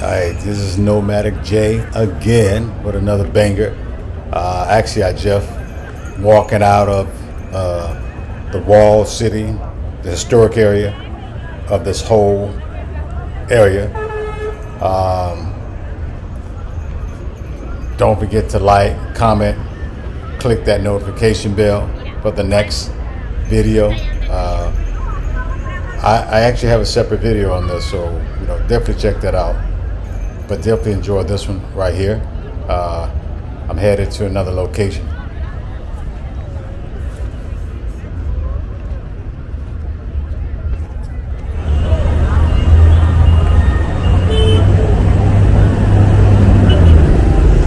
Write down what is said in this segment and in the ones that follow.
Alright, this is Nomadic J again with another banger. Actually, I just walking out of the wall city, the historic area of this whole area. Don't forget to like, comment, click that notification bell for the next video. I actually have a separate video on this, so definitely check that out. But definitely enjoy this one right here. I'm headed to another location.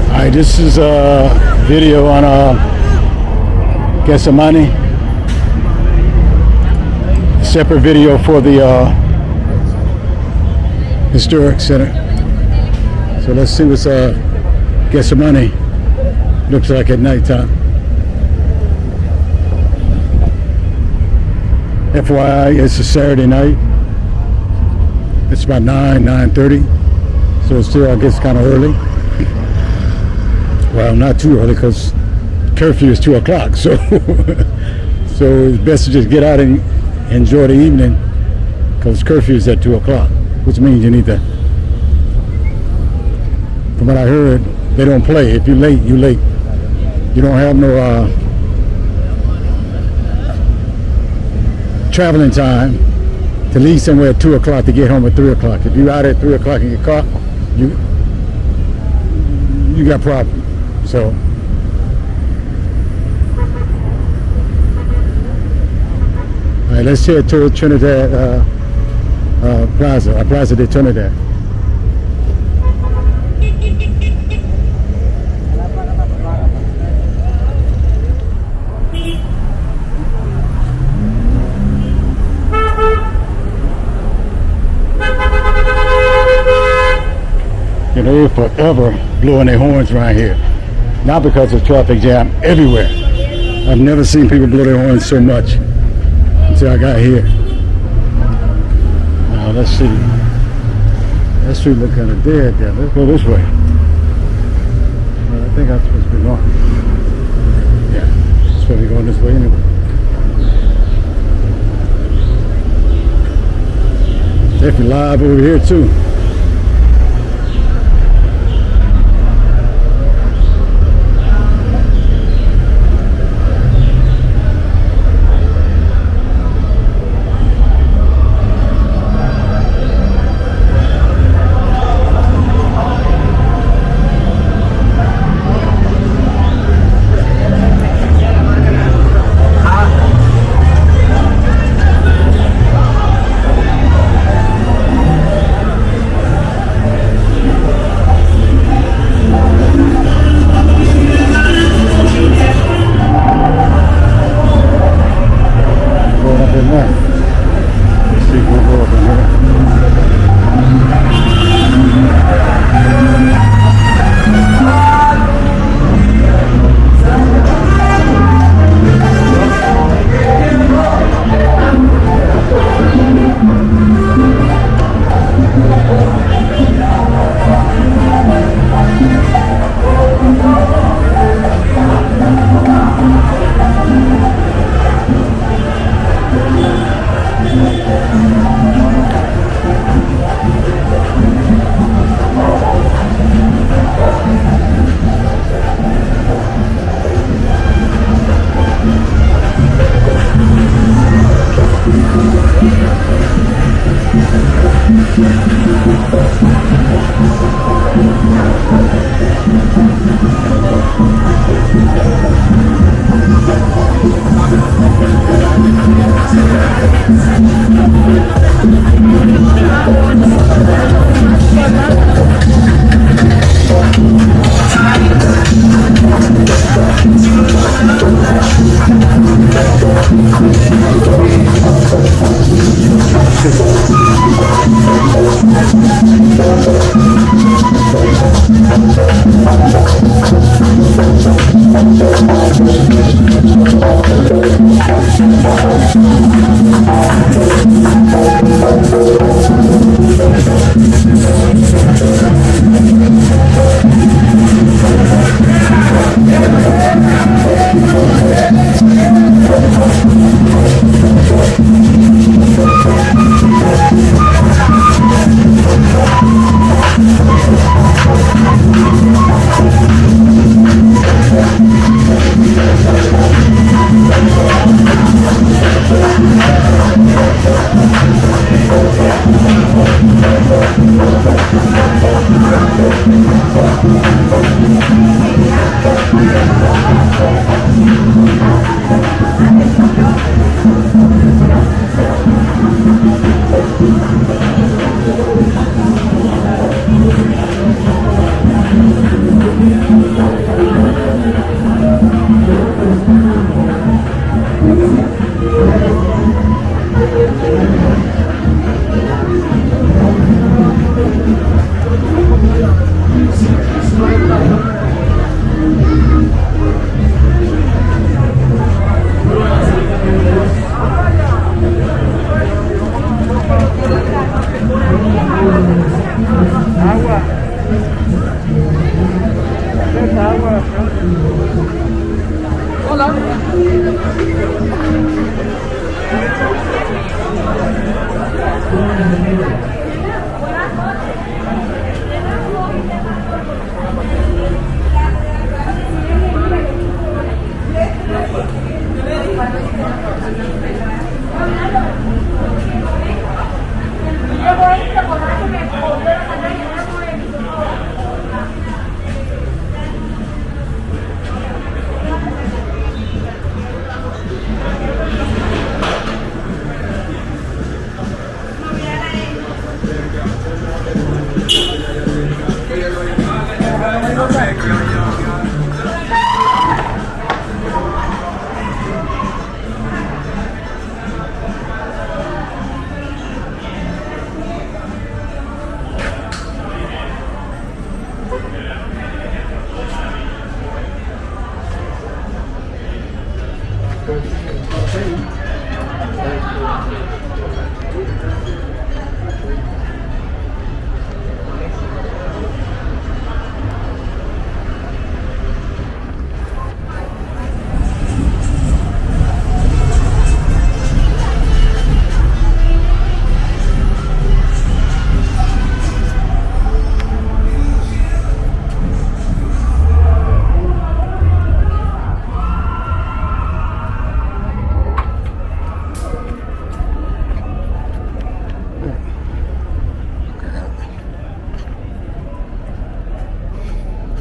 All right, this is a video on Gethsemani. Separate video for the historic center. So let's see what's Gethsemani looks like at nighttime. FYI, it's a Saturday night. It's about 9:30. So it's still, I guess, kind of early. Well, not too early because curfew is 2 o'clock. So, so it's best to just get out and enjoy the evening because curfew is at 2 o'clock, which means you need to. From what I heard, they don't play. If you're late, you're late. You don't have no traveling time to leave somewhere at 2 o'clock to get home at 3 o'clock. If you're out at 3 o'clock in your car, you got problems. So, all right, let's head to Trinidad Plaza de Trinidad. They're forever blowing their horns around here. Not because of traffic jam everywhere. I've never seen people blow their horns so much until I got here. Now let's see. That street looks kind of dead there. Let's go this way. Well, I think I'm supposed to be going. Yeah, I'm supposed to be going this way anyway. Definitely live over here too.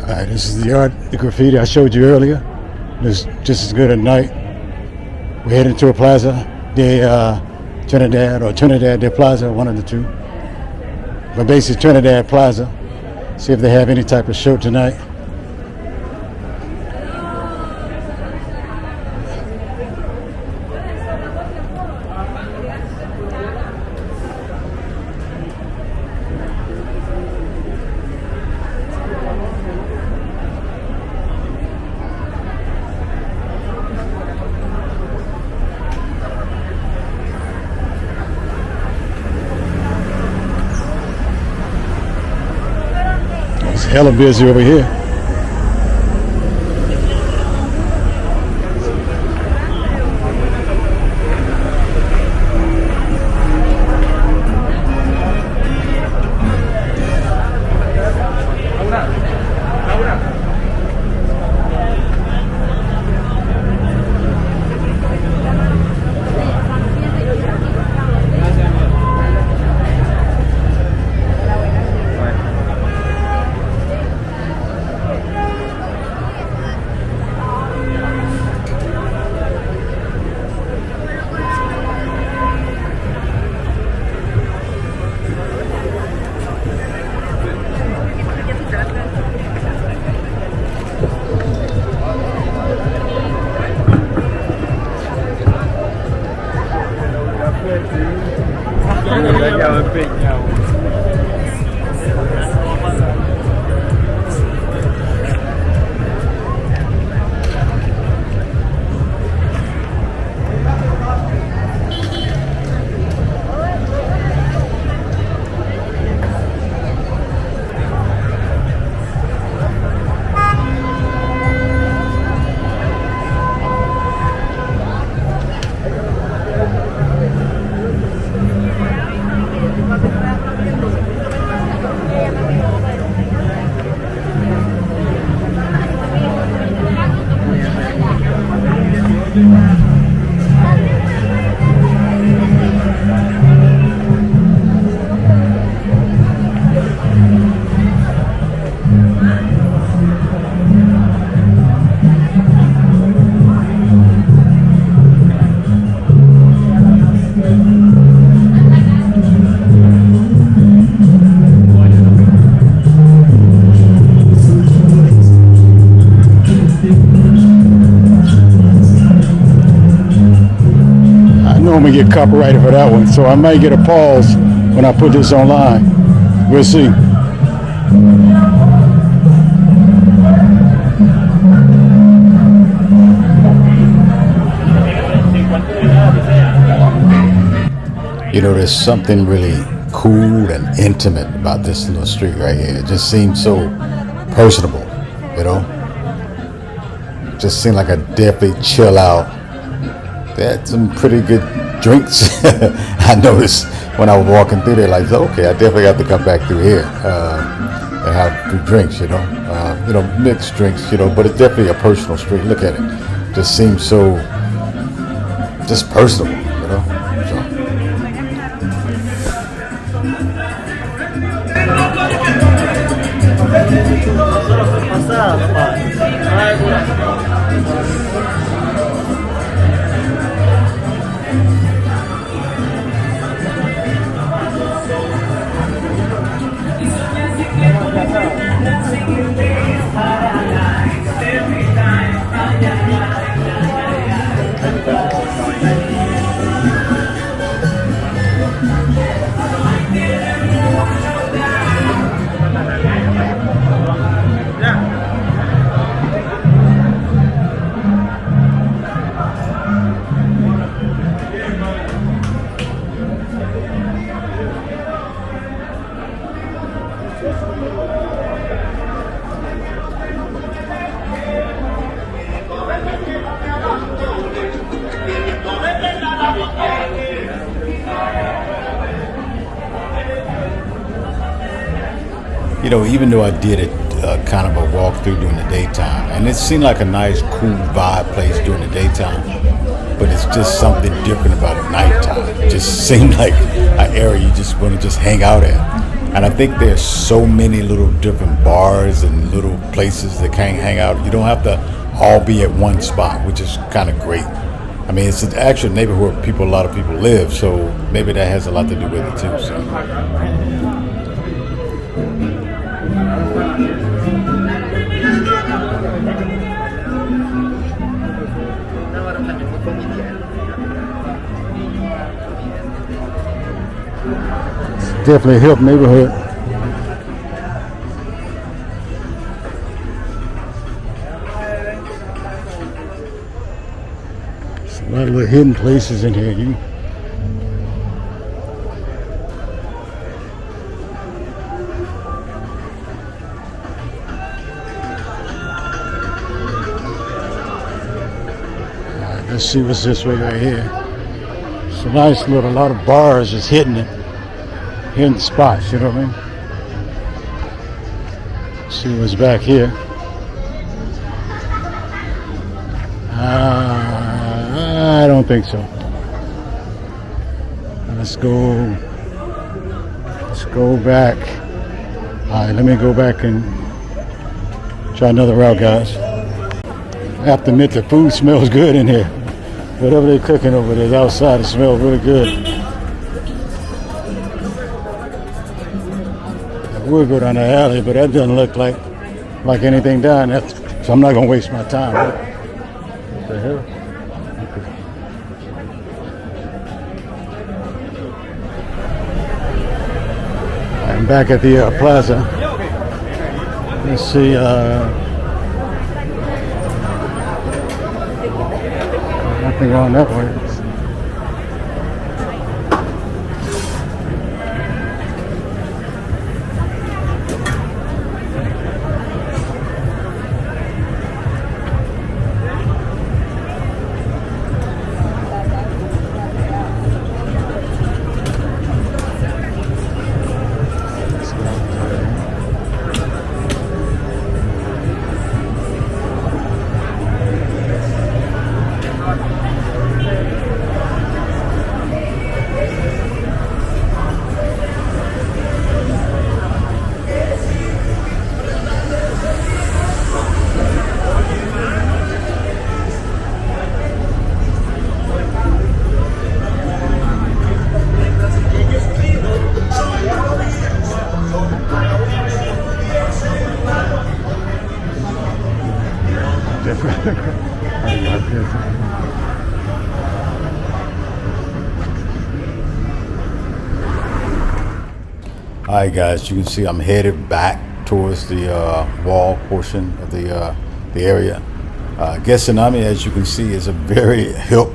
Alright, this is the art, the graffiti I showed you earlier. It's just as good at night. We're heading to a Plaza de Trinidad or Trinidad de Plaza, one of the two. But basically Trinidad Plaza. See if they have any type of show tonight. It's hella busy over here. gonna get copyrighted for that one, so I might get a pause when I put this online. We'll see. You know, there's something really cool and intimate about this little street right here. It just seems so personable, you know? Just seemed like a definitely chill out. They had some pretty good drinks. I noticed when I was walking through there, like, okay, I definitely have to come back through here and have good drinks, you know, mixed drinks, you know, but it's definitely a personal street. Look at it. Just seems so, just personable, you know? So. You know, even though I did it kind of a walkthrough during the daytime, and it seemed like a nice, cool vibe place during the daytime, but it's just something different about it nighttime. It just seemed like an area you just want to just hang out at. And I think there's so many little different bars and little places that can hang out. You don't have to all be at one spot, which is kind of great. I mean, it's an actual neighborhood where a lot of people live, so maybe that has a lot to do with it too. So. Definitely a hip neighborhood. There's a lot of little hidden places in here. Alright, let's see what's this way right here. It's a nice little, a lot of bars just hitting it. In the spots, you know what I mean? Let's see what's back here. I don't think so. Let's go back. All right, let me go back and try another route, guys. I have to admit the food smells good in here. Whatever they're cooking over there outside, it smells really good. We'll go down the alley, but that doesn't look like anything down there, so I'm not gonna waste my time. What the hell? Okay. I'm back at the plaza. Let's see. Nothing wrong that way. All right, guys, you can see I'm headed back towards the wall portion of the area. Gethsemani, as you can see, is a very hip,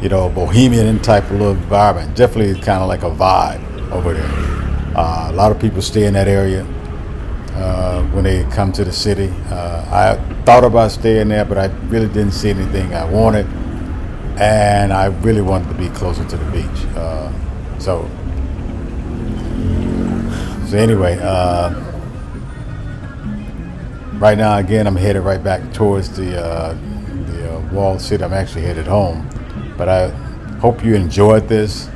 bohemian type of little environment. Definitely kind of like a vibe over there. A lot of people stay in that area when they come to the city. I thought about staying there, but I really didn't see anything I wanted, and I really wanted to be closer to the beach. So anyway, right now, again, I'm headed right back towards the walled city. I'm actually headed home, but I hope you enjoyed this.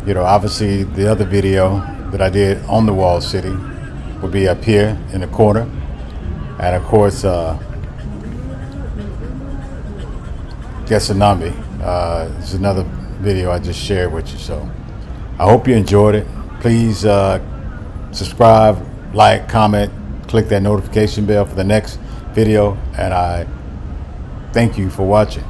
Obviously, the other video that I did on the walled city will be up here in the corner, and of course, Gethsemani is another video I just shared with you. So I hope you enjoyed it. Please subscribe, like, comment, click that notification bell for the next video, and I thank you for watching.